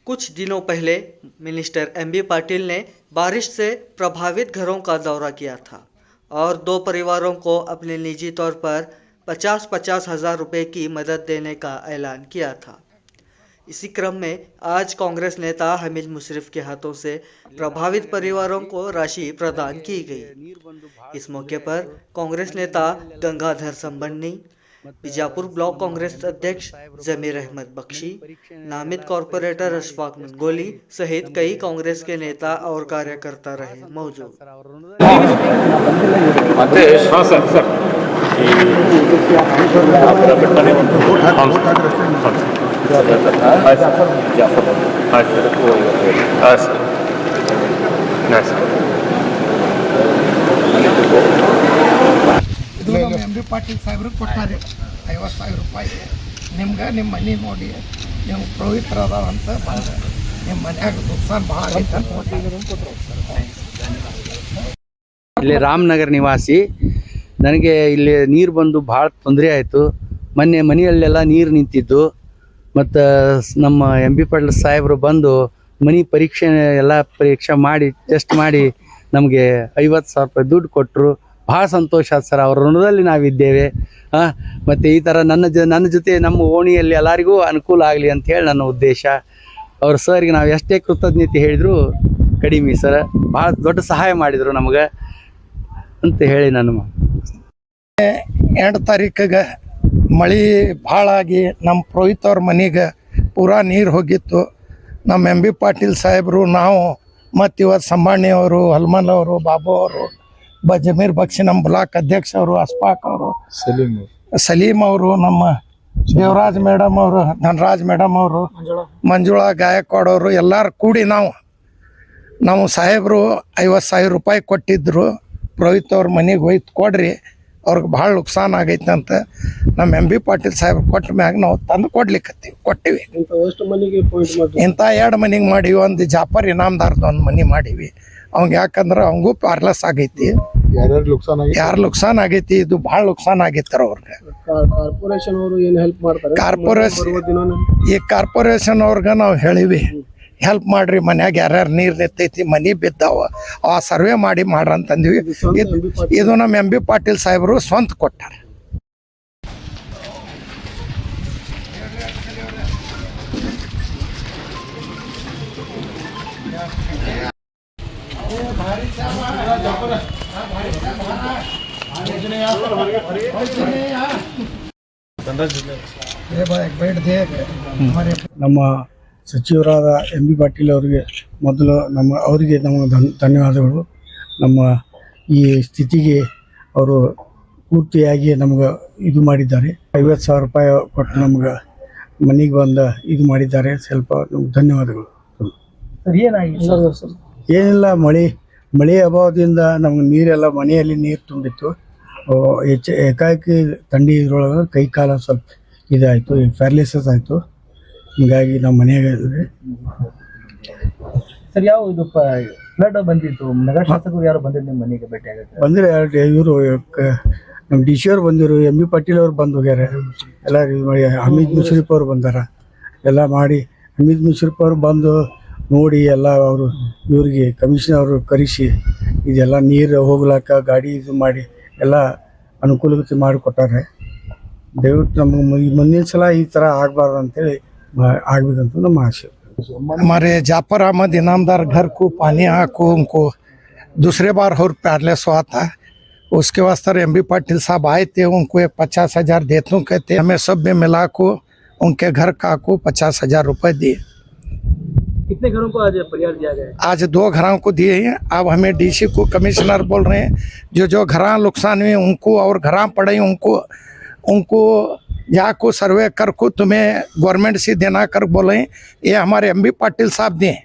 कुछ दिनों पहले मिनिस्टर एमबी पाटिल ने बारिश से प्रभावित घरों का दौरा किया था और 2 परिवारों को अपने निजी तौर पर 50-50 हज़ार रुपये की मदद देने का ऐलान किया था। इसी क्रम में आज कांग्रेस नेता हमीद मुशर्रफ के हाथों से प्रभावित परिवारों को राशि प्रदान की गई। इस मौके पर कांग्रेस नेता गंगाधर संबंधी, बीजापुर ब्लॉक कांग्रेस अध्यक्ष जमीर अहमद बख्शी, नामित कॉरपोरेटर अशफाक मंगोली सहित कई कांग्रेस के नेता और कार्यकर्ता रहे मौजूद। एमबी पाटिल साहेबರು ಕೊಟ್ಟಾರೆ 50,000 ರೂಪಾಯಿ ನಿಮ್ಗೆ ನಿಮ್ಮ ಮನೆ ನೋಡಿ ನೀವು ಪವಿತ್ರ ಅದಾವಂತ ಬಂದ ನಿಮ್ಮ ಮನ್ಯಾಗ ನುಕ್ಸಾನ್ ಭಾಳ ಐತೆ ಇಲ್ಲಿ ರಾಮನಗರ ನಿವಾಸಿ ನನಗೆ ಇಲ್ಲಿ ನೀರು ಬಂದು ಭಾಳ ತೊಂದರೆ ಆಯಿತು। ಮೊನ್ನೆ ಮನೆಯಲ್ಲೆಲ್ಲ ನೀರು ನಿಂತಿದ್ದು ಮತ್ತು ನಮ್ಮ ಎಂ ಬಿ ಪಾಟೀಲ್ ಸಾಹೇಬರು ಬಂದು ಮನೆ ಪರೀಕ್ಷೆ ಮಾಡಿ ಟೆಸ್ಟ್ ಮಾಡಿ ನಮಗೆ 50,000 ರೂಪಾಯಿ ದುಡ್ಡು ಕೊಟ್ಟರು। ಭಾಳ ಸಂತೋಷ ಆಯ್ತು ಸರ್, ಅವ್ರ ಋಣದಲ್ಲಿ ನಾವಿದ್ದೇವೆ। ಮತ್ತು ಈ ಥರ ನನ್ನ ಜೊತೆ ನಮ್ಮ ಓಣಿಯಲ್ಲಿ ಎಲ್ಲರಿಗೂ ಅನುಕೂಲ ಆಗಲಿ ಅಂಥೇಳಿ ನನ್ನ ಉದ್ದೇಶ। ಅವ್ರ ಸರ್ಗೆ ನಾವು ಎಷ್ಟೇ ಕೃತಜ್ಞತೆ ಹೇಳಿದ್ರು ಕಡಿಮೆ ಸರ್, ಭಾಳ ದೊಡ್ಡ ಸಹಾಯ ಮಾಡಿದರು ನಮಗೆ ಅಂತ ಹೇಳಿ ನಾನು 2 ತಾರೀಕಿಗೆ ಮಳೆ ಭಾಳ ಆಗಿ ನಮ್ಮ ಪುರೋಹಿತ್ ಅವ್ರ ಮನೆಗೆ ಪೂರಾ ನೀರು ಹೋಗಿತ್ತು। ನಮ್ಮ ಎಂ ಬಿ ಪಾಟೀಲ್ ಸಾಹೇಬರು, ನಾವು ಮತ್ತು ಇವತ್ತು ಸಂಬಾಣಿ ಅವರು, ಹಲ್ಮಲ್ ಅವರು, ಬಾಬು ಅವರು, ಜಮೀರ್ ಬಕ್ಷಿ, ನಮ್ಮ ಬ್ಲಾಕ್ ಅಧ್ಯಕ್ಷ ಅವರು, ಅಸ್ಫಾಕ್ ಅವರು, ಸಲೀಮ್ ಅವರು, ನಮ್ಮ ದೇವರಾಜ್ ಮೇಡಮ್ ಅವರು, ಧನರಾಜ್ ಮೇಡಮ್ ಅವರು, ಮಂಜುಳಾ ಗಾಯಕ್ವಾಡ್ ಅವರು ಎಲ್ಲರೂ ಕೂಡಿ ನಾವು ಸಾಹೇಬರು 50,000 ರೂಪಾಯಿ ಕೊಟ್ಟಿದ್ದರು। ಪುರೋಹಿತ್ ಅವ್ರ ಮನೆಗೆ ಹೋಯ್ತು ಕೊಡ್ರಿ, ಅವ್ರಿಗೆ ಭಾಳ ನುಕ್ಸಾನ್ ಆಗೈತೆ ಅಂತ ನಮ್ಮ ಎಂ ಬಿ ಪಾಟೀಲ್ ಸಾಹೇಬ್ರು ಕೊಟ್ಟ ಮ್ಯಾಗ ನಾವು ತಂದು ಕೊಟ್ಟಿವಿ। ಇಂಥ 2 ಮನೆಗೆ ಮಾಡೀವಿ, ಒಂದು ಜಾಫರ್ ಇನಾಮ್ದಾರ್ದು ಒಂದು ಮನೆ ಮಾಡೀವಿ। ಅವಂಗೆ ಯಾಕಂದ್ರೆ ಅವಂಗೂ ಪಾರ್ಲಸ್ ಆಗೈತಿ, ಯಾರು ನುಕ್ಸಾನ್ ಆಗೈತಿ, ಇದು ಭಾಳ ನುಕ್ಸಾನ್ ಆಗೈತಾರ ಅವ್ರಿಗೆ। ಕಾರ್ಪೊರೇಷನ್ ಅವರು ಏನು ಹೆಲ್ಪ್ ಮಾಡ್ತಾರೆ? ಕಾರ್ಪೊರೇಷನ್ ಅವ್ರಿಗೆ ನಾವು ಹೇಳಿವಿ, ಹೆಲ್ಪ್ ಮಾಡ್ರಿ, ಮನ್ಯಾಗ ಯಾರ್ಯಾರು ನೀರು ನಿಂತೈತಿ, ಮನೆ ಬಿದ್ದಾವ, ಆ ಸರ್ವೆ ಮಾಡಿ ಮಾಡ್ರಂತಂದ್ವಿ। ಇದು ನಮ್ಮ ಎಂ ಬಿ ಪಾಟೀಲ್ ಸಾಹೇಬರು ಸ್ವಂತ ಕೊಟ್ಟಾರೆ। ನಮ್ಮ ಸಚಿವರಾದ ಎಂ ಬಿ ಪಾಟೀಲ್ ಅವರಿಗೆ ಮೊದಲು ಅವರಿಗೆ ಧನ್ಯವಾದಗಳು। ನಮ್ಮ ಈ ಸ್ಥಿತಿಗೆ ಅವರು ಪೂರ್ತಿಯಾಗಿ ನಮ್ಗೆ ಇದು ಮಾಡಿದ್ದಾರೆ, 50,000 ರೂಪಾಯಿ ಕೊಟ್ಟು ನಮ್ಗೆ ಮನೆಗೆ ಬಂದು ಇದು ಮಾಡಿದ್ದಾರೆ, ಸ್ವಲ್ಪ ಧನ್ಯವಾದಗಳು ಸರ್। ಏನಿಲ್ಲ, ಮಳೆ ಅಭಾವದಿಂದ ನಮ್ಗೆ ನೀರೆಲ್ಲ ಮನೆಯಲ್ಲಿ ನೀರು ತುಂಬಿತ್ತು, ಏಕಾಏಕಿ ಥಂಡಿ ಇದ್ರೊಳಗೆ ಕೈ ಕಾಲ ಸ್ವಲ್ಪ ಇದಾಯಿತು, ಪ್ಯಾರಲಿಸಿಸ್ ಆಯಿತು, ಹೀಗಾಗಿ ನಮ್ಮ ಮನೆಯಾಗ ಸರ್ ಯಾವ ಇದು ಫ್ಲಡ್ ಬಂದಿತ್ತು, ನಗರ ಶಾಸಕರು ಯಾರು ಬಂದಿದ್ದು ನಿಮ್ಮ ಮನೆಗೆ ಭೇಟಿ ಆಗುತ್ತೆ? ಬಂದರೆ ಇವರು ನಮ್ಮ ಡಿ ಸಿ ಅವ್ರು ಬಂದಿರು, ಎಂ ಬಿ ಪಾಟೀಲ್ ಅವ್ರು ಬಂದು ಹೋಗ್ಯಾರ, ಎಲ್ಲ ಹಮೀದ್ ಮುಷರಫ್ ಅವ್ರು ಬಂದಾರ, ಎಲ್ಲ ಮಾಡಿ ಹಮೀದ್ ಮುಷರಫ್ ಅವ್ರು ಬಂದು ನೋಡಿ ಎಲ್ಲ ಅವರು ಇವರಿಗೆ ಕಮಿಷನರ್ ಅವರು ಕರೆಸಿ ಇದೆಲ್ಲ ನೀರು ಹೋಗ್ಲಾಕ ಗಾಡಿ ಇದು ಮಾಡಿ ಎಲ್ಲ ಅನುಕೂಲತೆ ಮಾಡಿಕೊಟ್ಟಾರೆ। ದಯವಿಟ್ಟು ನಮಗೆ ಮುಂದಿನ ಸಲ ಈ ಥರ ಆಗಬಾರ್ದು ಅಂತೇಳಿ ಆಗಬೇಕಂತ ನಮ್ಮ आशा। हमारे जाफर अहमद इनामदार घर को पानी आको उनको दूसरे बार और पैरलेस हुआ था, उसके वास्ते एम बी पाटिल साहब आए थे, उनको 50,000 देते कहते, हमें सब में मिला को उनके घर का को 50,000 रुपये दिए। कितने घरों को आज परिहार दिया गया? आज 2 घरों को दिए हैं। अब हमें डीसी को कमिश्नर बोल रहे हैं जो घरा नुकसान हुए उनको और घरा पड़े उनको जाको सर्वे कर को तुम्हें गवर्नमेंट से देना कर बोले। ये हमारे एम बी पाटिल साहब दें,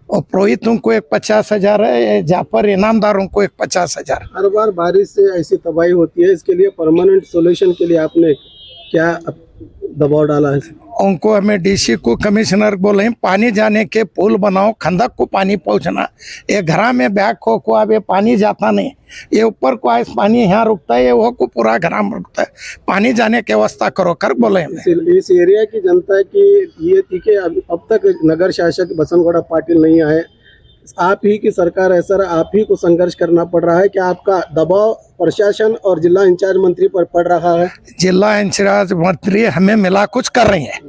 और पुरोहितों को 50,000 है, जाफर इनामदारों को 50,000। हर बार बारिश से ऐसी तबाही होती है, इसके लिए परमानेंट सोल्यूशन के लिए आपने क्या दबाव डाला है? उनको हमें डीसी को कमिश्नर को बोले पानी जाने के पुल बनाओ, खंदक को पानी पहुंचना। ये घरा में बैग को अब ये पानी जाता नहीं, ये ऊपर को आज पानी यहाँ रुकता है, ये वो को पूरा घरा में रुकता है, पानी जाने की व्यवस्था करो कर बोले हमें। इस एरिया की जनता की ये थी कि अब तक नगर शासक बसनगौड़ा पाटिल नहीं आए, आप ही की सरकार है सर, आप ही को संघर्ष करना पड़ रहा है। क्या आपका दबाव प्रशासन और जिला इंचार्ज मंत्री पर पड़ रहा है? जिला इंचार्ज मंत्री हमें मिला कुछ कर रही हैं,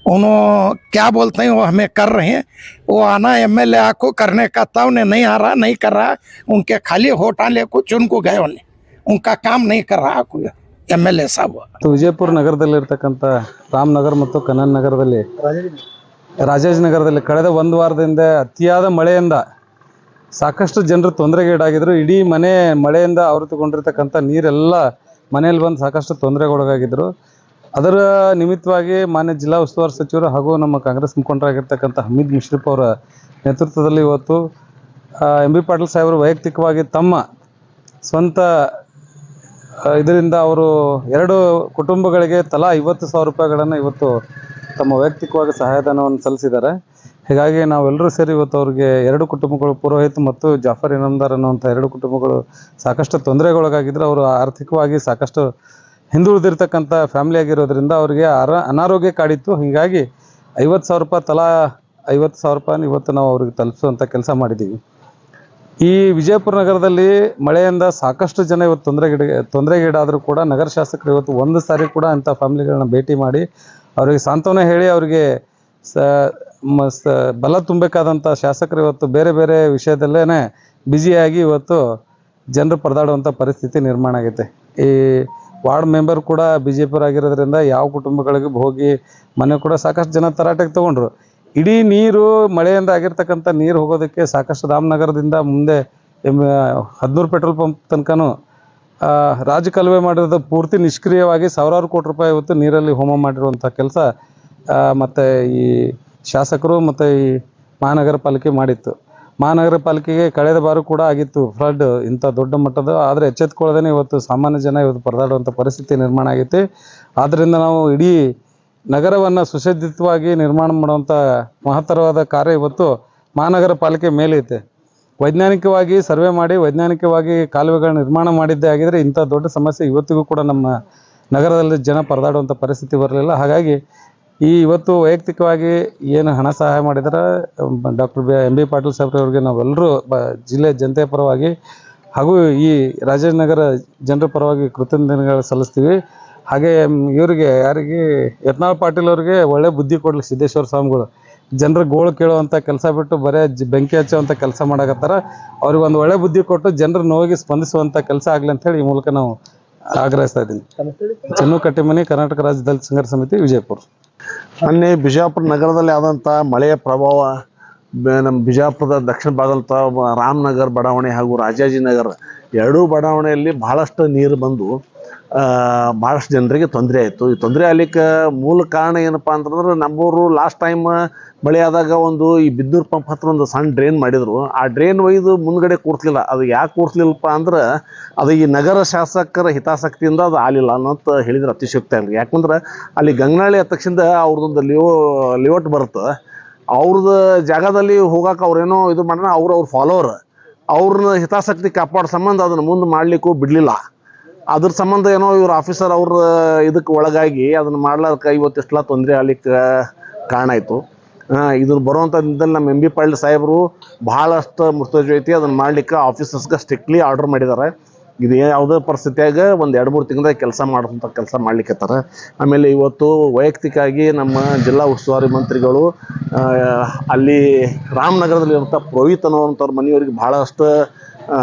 उन्होंने क्या बोलते हैं वो हमें कर रहे हैं। वो आना एमएलए को करने का था, उन्हें नहीं आ रहा, नहीं कर रहा, उनके खाली होटाले को चुन को गए, उन्हें उनका काम नहीं कर रहा कोई एमएलए साहब। ವಿಜಯಪುರ ನಗರದಲ್ಲಿರ್ತಕ್ಕಂಥ ರಾಮನಗರ ಮತ್ತು ಕನನ್ ನಗರದಲ್ಲಿ ರಾಜಾಜಿನಗರದಲ್ಲಿ ಕಳೆದ ಒಂದು ವಾರದಿಂದ ಅತಿಯಾದ ಮಳೆಯಿಂದ ಸಾಕಷ್ಟು ಜನರು ತೊಂದರೆಗೀಡಾಗಿದ್ದರು. ಇಡೀ ಮನೆ ಮಳೆಯಿಂದ ಆವೃತಗೊಂಡಿರ್ತಕ್ಕಂಥ ನೀರೆಲ್ಲ ಮನೆಯಲ್ಲಿ ಬಂದು ಸಾಕಷ್ಟು ತೊಂದರೆಗೊಳಗಾಗಿದ್ದರು. ಅದರ ನಿಮಿತ್ತವಾಗಿ ಮಾನ್ಯ ಜಿಲ್ಲಾ ಉಸ್ತುವಾರಿ ಸಚಿವರು ಹಾಗೂ ನಮ್ಮ ಕಾಂಗ್ರೆಸ್ ಮುಖಂಡರಾಗಿರ್ತಕ್ಕಂಥ ಹಮೀದ್ ಮುಷ್ರಿಫ್ ಅವರ ನೇತೃತ್ವದಲ್ಲಿ ಇವತ್ತು ಎಂ ಬಿ ಪಾಟೀಲ್ ಸಾಹೇಬರು ವೈಯಕ್ತಿಕವಾಗಿ ತಮ್ಮ ಸ್ವಂತ ಇದರಿಂದ ಅವರು 2 ಕುಟುಂಬಗಳಿಗೆ ತಲಾ 50,000 ರೂಪಾಯಿಗಳನ್ನು ಇವತ್ತು ತಮ್ಮ ವೈಯಕ್ತಿಕವಾಗಿ ಸಹಾಯಧನವನ್ನು ಸಲ್ಲಿಸಿದ್ದಾರೆ. ಹೀಗಾಗಿ ನಾವೆಲ್ಲರೂ ಸೇರಿ ಇವತ್ತು ಅವ್ರಿಗೆ 2 ಕುಟುಂಬಗಳು, ಪುರೋಹಿತ್ ಮತ್ತು ಜಾಫರ್ ಇನಾಮ್ದಾರ್ ಅನ್ನುವಂಥ 2 ಕುಟುಂಬಗಳು ಸಾಕಷ್ಟು ತೊಂದರೆಗೊಳಗಾಗಿದ್ದರು. ಅವರು ಆರ್ಥಿಕವಾಗಿ ಸಾಕಷ್ಟು ಹಿಂದುಳಿದಿರ್ತಕ್ಕಂಥ ಫ್ಯಾಮಿಲಿ ಆಗಿರೋದ್ರಿಂದ ಅವರಿಗೆ ಅನಾರೋಗ್ಯ ಕಾಡಿತ್ತು. ಹೀಗಾಗಿ 50,000 ರೂಪಾಯಿ ತಲಾ 50,000 ರೂಪಾಯಿನ ಇವತ್ತು ನಾವು ಅವ್ರಿಗೆ ತಲುಪಿಸುವಂಥ ಕೆಲಸ ಮಾಡಿದ್ದೀವಿ. ಈ ವಿಜಯಪುರ ನಗರದಲ್ಲಿ ಮಳೆಯಿಂದ ಸಾಕಷ್ಟು ಜನ ಇವತ್ತು ತೊಂದರೆಗೀಡಾದರೂ ಕೂಡ ನಗರ ಶಾಸಕರು ಇವತ್ತು ಒಂದು ಸಾರಿ ಕೂಡ ಅಂಥ ಫ್ಯಾಮಿಲಿಗಳನ್ನ ಭೇಟಿ ಮಾಡಿ ಅವರಿಗೆ ಸಾಂತ್ವನ ಹೇಳಿ ಅವರಿಗೆ ಬಲ ತುಂಬಬೇಕಾದಂಥ ಶಾಸಕರು ಇವತ್ತು ಬೇರೆ ಬೇರೆ ವಿಷಯದಲ್ಲೇ ಬ್ಯುಸಿಯಾಗಿ ಇವತ್ತು ಜನರು ಪರದಾಡುವಂಥ ಪರಿಸ್ಥಿತಿ ನಿರ್ಮಾಣ ಆಗೈತೆ. ಈ ವಾರ್ಡ್ ಮೆಂಬರ್ ಕೂಡ BJP ಆಗಿರೋದ್ರಿಂದ ಯಾವ ಕುಟುಂಬಗಳಿಗೆ ಹೋಗಿ ಮನೆ ಕೂಡ ಸಾಕಷ್ಟು ಜನ ತರಾಟೆಗೆ ತೊಗೊಂಡ್ರು. ಇಡೀ ನೀರು ಮಳೆಯಿಂದ ಆಗಿರ್ತಕ್ಕಂಥ ನೀರು ಹೋಗೋದಕ್ಕೆ ಸಾಕಷ್ಟು ರಾಮನಗರದಿಂದ ಮುಂದೆ 13 ಪೆಟ್ರೋಲ್ ಪಂಪ್ ತನಕನೂ ರಾಜಕಾಲುವೆ ಮಾಡಿರೋದು ಪೂರ್ತಿ ನಿಷ್ಕ್ರಿಯವಾಗಿ ಸಾವಿರಾರು ಕೋಟಿ ರೂಪಾಯಿ ಇವತ್ತು ನೀರಲ್ಲಿ ಹೋಮ ಮಾಡಿರುವಂಥ ಕೆಲಸ ಮತ್ತು ಈ ಶಾಸಕರು ಮತ್ತು ಈ ಮಹಾನಗರ ಪಾಲಿಕೆ ಮಾಡಿತ್ತು. ಮಹಾನಗರ ಪಾಲಿಕೆಗೆ ಕಳೆದ ಬಾರ ಕೂಡ ಆಗಿತ್ತು ಫ್ಲಡ್, ಇಂಥ ದೊಡ್ಡ ಮಟ್ಟದ, ಆದರೆ ಎಚ್ಚೆತ್ಕೊಳ್ಳೋದೇ ಇವತ್ತು ಸಾಮಾನ್ಯ ಜನ ಇವತ್ತು ಪರದಾಡುವಂಥ ಪರಿಸ್ಥಿತಿ ನಿರ್ಮಾಣ ಆಗೈತೆ. ಆದ್ದರಿಂದ ನಾವು ಇಡೀ ನಗರವನ್ನು ಸುಸಜ್ಜಿತವಾಗಿ ನಿರ್ಮಾಣ ಮಾಡುವಂಥ ಮಹತ್ತರವಾದ ಕಾರ್ಯ ಇವತ್ತು ಮಹಾನಗರ ಪಾಲಿಕೆ ಮೇಲೈತೆ. ವೈಜ್ಞಾನಿಕವಾಗಿ ಸರ್ವೆ ಮಾಡಿ ವೈಜ್ಞಾನಿಕವಾಗಿ ಕಾಲುವೆಗಳ ನಿರ್ಮಾಣ ಮಾಡಿದ್ದೇ ಆಗಿದ್ರೆ ಇಂಥ ದೊಡ್ಡ ಸಮಸ್ಯೆ ಇವತ್ತಿಗೂ ಕೂಡ ನಮ್ಮ ನಗರದಲ್ಲಿ ಜನ ಪರದಾಡುವಂಥ ಪರಿಸ್ಥಿತಿ ಬರಲಿಲ್ಲ. ಹಾಗಾಗಿ ಇವತ್ತು ವೈಯಕ್ತಿಕವಾಗಿ ಏನು ಹಣ ಸಹಾಯ ಮಾಡಿದರೆ ಡಾಕ್ಟರ್ ಎಂ ಬಿ ಪಾಟೀಲ್ ಸಾಹೇಬ್ರವ್ರಿಗೆ ನಾವೆಲ್ಲರೂ ಜಿಲ್ಲೆ ಜನತೆಯ ಪರವಾಗಿ ಹಾಗೂ ಈ ರಾಜಾಜಿನಗರ ಜನರ ಪರವಾಗಿ ಕೃತಜ್ಞತೆಗಳು ಸಲ್ಲಿಸ್ತೀವಿ. ಹಾಗೆ ಇವರಿಗೆ ಯಾರಿಗೆ ಯತ್ನಾಳ್ ಪಾಟೀಲ್ ಅವ್ರಿಗೆ ಒಳ್ಳೆ ಬುದ್ಧಿ ಕೊಡ್ಲಿ ಸಿದ್ದೇಶ್ವರ ಸ್ವಾಮಿಗಳು. ಜನರ ಗೋಳು ಕೇಳುವಂಥ ಕೆಲಸ ಬಿಟ್ಟು ಬರೀ ಬೆಂಕಿ ಹಚ್ಚುವಂಥ ಕೆಲಸ ಮಾಡಕತ್ತಾರ. ಅವ್ರಿಗೆ ಒಂದು ಒಳ್ಳೆ ಬುದ್ಧಿ ಕೊಟ್ಟು ಜನರ ನೋವಿಗೆ ಸ್ಪಂದಿಸುವಂಥ ಕೆಲಸ ಆಗಲಿ ಅಂತೇಳಿ ಈ ಮೂಲಕ ನಾವು ಆಗ್ರಹಿಸ್ತಾ ಇದ್ದೀನಿ. ಚೆನ್ನು ಕಟ್ಟಿಮನಿ, ಕರ್ನಾಟಕ ರಾಜ್ಯ ದಲಿತ ಸಂಘರ್ಷ ಸಮಿತಿ, ವಿಜಯಪುರ. ಮೊನ್ನೆ ಬಿಜಾಪುರ ನಗರದಲ್ಲಿ ಆದಂಥ ಮಳೆಯ ಪ್ರಭಾವ ನಮ್ಮ ಬಿಜಾಪುರದ ದಕ್ಷಿಣ ಭಾಗದಂಥ ರಾಮನಗರ ಬಡಾವಣೆ ಹಾಗೂ ರಾಜಾಜಿನಗರ 2 ಬಡಾವಣೆಯಲ್ಲಿ ಭಾಳಷ್ಟು ನೀರು ಬಂದು ಭಾಳಷ್ಟು ಜನರಿಗೆ ತೊಂದರೆ ಆಯಿತು. ಈ ತೊಂದರೆ ಆಗ್ಲಿಕ್ಕೆ ಮೂಲ ಕಾರಣ ಏನಪ್ಪ ಅಂತಂದ್ರೆ ನಮ್ಮೂರು ಲಾಸ್ಟ್ ಟೈಮ್ ಮಳೆ ಆದಾಗ ಈ ಬಿದ್ದೂರು ಪಂಪ್ ಹತ್ರ ಒಂದು ಸಣ್ಣ ಡ್ರೈನ್ ಮಾಡಿದರು. ಆ ಡ್ರೈನ್ ಒಯ್ದು ಮುಂದ್ಗಡೆ ಕೂರಿಸಲಿಲ್ಲ. ಅದು ಯಾಕೆ ಕೂರಿಸ್ಲಿಲ್ಲಪ್ಪ ಅಂದ್ರೆ ಅದು ಈ ನಗರ ಶಾಸಕರ ಹಿತಾಸಕ್ತಿಯಿಂದ ಅದು ಆಗಲಿಲ್ಲ ಅನ್ನೋಂತ ಹೇಳಿದ್ರೆ ಅತಿಶಯೋಕ್ತಿ ಆಗಲಿ. ಯಾಕಂದ್ರೆ ಅಲ್ಲಿ ಗಂಗನಹಳ್ಳಿ ಹತ್ತ ತಕ್ಷಣ ಅವ್ರದ್ದೊಂದು ಲೇಔಟ್ ಬರುತ್ತೆ. ಅವ್ರದ್ದು ಜಾಗದಲ್ಲಿ ಹೋಗೋಕೆ ಅವ್ರೇನೋ ಇದು ಮಾಡೋಣ, ಅವ್ರ ಫಾಲೋವರ್ ಅವ್ರನ್ನ ಹಿತಾಸಕ್ತಿ ಕಾಪಾಡೋ ಸಂಬಂಧ ಅದನ್ನು ಮುಂದೆ ಮಾಡಲಿಕ್ಕೂ ಬಿಡಲಿಲ್ಲ. ಅದ್ರ ಸಂಬಂಧ ಏನೋ ಇವ್ರ ಆಫೀಸರ್ ಅವ್ರ ಇದಕ್ಕೆ ಒಳಗಾಗಿ ಅದನ್ನು ಮಾಡ್ಲಾರ್ಕ ಇವತ್ತಿಷ್ಟೆಲ್ಲ ತೊಂದರೆ ಆಗ್ಲಿಕ್ಕೆ ಕಾರಣ ಆಯಿತು. ಇದ್ರ ಬರುವಂಥ ದಿನದಲ್ಲಿ ನಮ್ಮ ಎಂ ಬಿ ಪಾಟೀಲ್ ಸಾಹೇಬರು ಭಾಳಷ್ಟು ಮುಸ್ತುವಾರಿ ಐತಿ, ಅದನ್ನು ಮಾಡಲಿಕ್ಕೆ ಆಫೀಸರ್ಸ್ಗೆ ಸ್ಟ್ರಿಕ್ಟ್ಲಿ ಆರ್ಡರ್ ಮಾಡಿದ್ದಾರೆ. ಇದು ಯಾವುದೇ ಪರಿಸ್ಥಿತಿಯಾಗ ಒಂದು 2-3 ತಿಂಗಳ ಕೆಲಸ ಮಾಡುವಂಥ ಕೆಲಸ ಮಾಡ್ಲಿಕ್ಕತ್ತಾರ. ಆಮೇಲೆ ಇವತ್ತು ವೈಯಕ್ತಿಕವಾಗಿ ನಮ್ಮ ಜಿಲ್ಲಾ ಉಸ್ತುವಾರಿ ಮಂತ್ರಿಗಳು ಅಲ್ಲಿ ರಾಮನಗರದಲ್ಲಿರುವಂಥ ಪುರೋಹಿತ್ ಅನ್ನೋವಂಥವ್ರ ಮನೆಯವರಿಗೆ ಭಾಳಷ್ಟು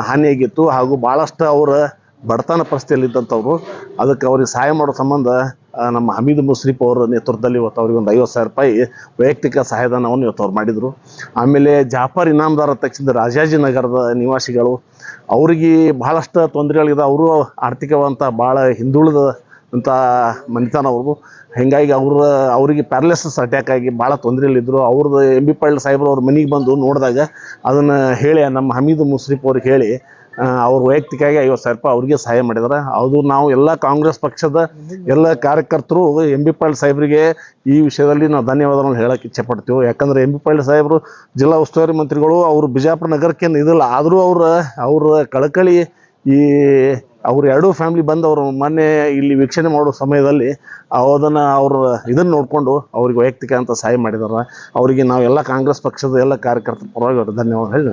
ಹಾನಿಯಾಗಿತ್ತು ಹಾಗೂ ಭಾಳಷ್ಟು ಅವರ ಬಡತನ ಪರಿಸ್ಥಿತಿಯಲ್ಲಿದ್ದಂಥವ್ರು. ಅದಕ್ಕೆ ಅವ್ರಿಗೆ ಸಹಾಯ ಮಾಡೋ ಸಂಬಂಧ ನಮ್ಮ ಹಮೀದ್ ಮುಷ್ರಿಫ್ ಅವರ ನೇತೃತ್ವದಲ್ಲಿ ಇವತ್ತು ಅವ್ರಿಗೆ ಒಂದು 50,000 ರೂಪಾಯಿ ವೈಯಕ್ತಿಕ ಸಹಾಯಧನವನ್ನು ಇವತ್ತು ಅವ್ರು ಮಾಡಿದರು. ಆಮೇಲೆ ಜಾಫರ್ ಇನಾಮ್ದಾರ್ ತಕ್ಷಣ ರಾಜಾಜಿನಗರದ ನಿವಾಸಿಗಳು, ಅವ್ರಿಗೆ ಭಾಳಷ್ಟು ತೊಂದರೆಗಳಿದೆ. ಅವರು ಆರ್ಥಿಕವಂತ ಭಾಳ ಹಿಂದುಳಿದ ಅಂತ ಮನೆತನ ಅವ್ರದ್ದು. ಹೀಗಾಗಿ ಅವರಿಗೆ ಪ್ಯಾರಲಿಸಿಸ್ ಅಟ್ಯಾಕ್ ಆಗಿ ಭಾಳ ತೊಂದರೆಯಲ್ಲಿದ್ದರು. ಅವ್ರದ್ದು ಎಂ ಬಿ ಪಾಟೀಲ್ ಸಾಹೇಬ್ರು ಅವ್ರ ಮನೆಗೆ ಬಂದು ನೋಡಿದಾಗ ಅದನ್ನು ಹೇಳಿ ನಮ್ಮ ಹಮೀದ್ ಮುಷ್ರಿಫ್ ಅವ್ರಿಗೆ ಹೇಳಿ ಅವ್ರ ವೈಯಕ್ತಿಕವಾಗಿ 50,000 ರೂಪಾಯಿ ಅವ್ರಿಗೆ ಸಹಾಯ ಮಾಡಿದ್ದಾರೆ. ಅದು ನಾವು ಎಲ್ಲ ಕಾಂಗ್ರೆಸ್ ಪಕ್ಷದ ಎಲ್ಲ ಕಾರ್ಯಕರ್ತರು MB ಪಾಟೀಲ್ ಸಾಹೇಬರಿಗೆ ಈ ವಿಷಯದಲ್ಲಿ ನಾವು ಧನ್ಯವಾದಗಳನ್ನು ಹೇಳಕ್ಕೆ ಇಚ್ಛೆಪಡ್ತೀವಿ. ಯಾಕಂದರೆ MB ಪಾಟೀಲ್ ಸಾಹೇಬರು ಜಿಲ್ಲಾ ಉಸ್ತುವಾರಿ ಮಂತ್ರಿಗಳು, ಅವರು ಬಿಜಾಪುರ ನಗರಕ್ಕೇನು ಇದಿಲ್ಲ, ಆದರೂ ಅವ್ರ ಕಳಕಳಿ ಅವ್ರ ಎರಡೂ ಫ್ಯಾಮಿಲಿ ಬಂದು ಅವರು ಮೊನ್ನೆ ಇಲ್ಲಿ ವೀಕ್ಷಣೆ ಮಾಡೋ ಸಮಯದಲ್ಲಿ ಇದನ್ನು ನೋಡಿಕೊಂಡು ಅವ್ರಿಗೆ ವೈಯಕ್ತಿಕ ಅಂತ ಸಹಾಯ ಮಾಡಿದ್ದಾರೆ. ಅವರಿಗೆ ನಾವು ಎಲ್ಲ ಕಾಂಗ್ರೆಸ್ ಪಕ್ಷದ ಎಲ್ಲ ಕಾರ್ಯಕರ್ತರ ಪರವಾಗಿ ಅವರು ಧನ್ಯವಾದ ಹೇಳಿ